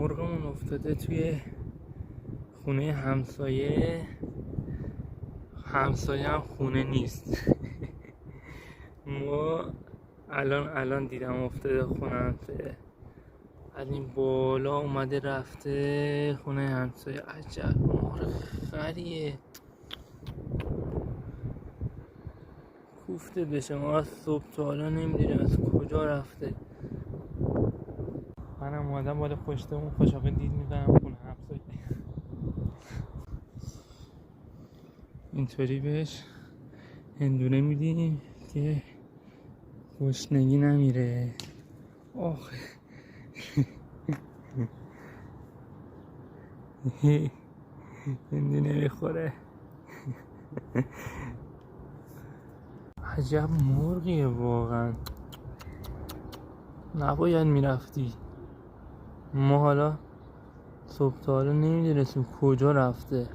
مرغمون افتاده توی خونه همسایه هم خونه نیست. ما الان دیدم افتاده خونه همسایه، از این بالا اومده رفته خونه همسایه. عجب مرغ خریه، کوفته بشه. ما از صبح تا حالا نمیدونیم از کجا رفته. منم اومدم بالا پشت اون خوشاقه دید میزنم خونه همسایه. اینطوری بهش هندونه میدیم که گشنگی نمیره. آخه هندونه میخوره. عجب مرغیه واقعا، نباید میرفتی. ما حالا صبح تا حالا نمیدونستیم کجا رفته.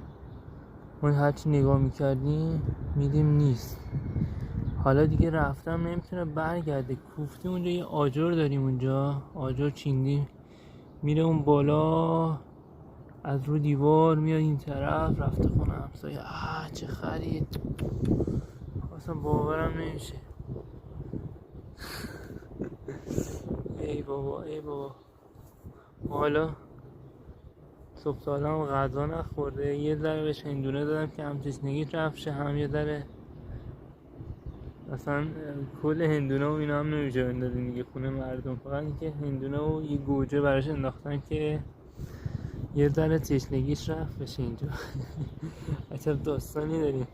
ما هرچی نگاه میکردیم میدیم نیست. حالا دیگه رفتم نمیتونه برگرده. کوفته اونجا یه آجر داریم، اونجا آجر چیندیم میره اون بالا، از رو دیوار میاد این طرف، رفته خونه همسایه. چه خرید، اصلا باورم نمیشه. ای بابا ای بابا. حالا صبح سالم غذا نخورده، یه ذره بهش هندونه دادم که هم تشنگیش رفت، هم یه ذره اصلا کل هندونه و اینا هم نمیشه بندازیم دیگه خونه مردم، فقط اینکه هندونه و یه گوجه براش انداختن که یه ذره تشنگیش رفت بشه اینجا. عجب داستانی داریم.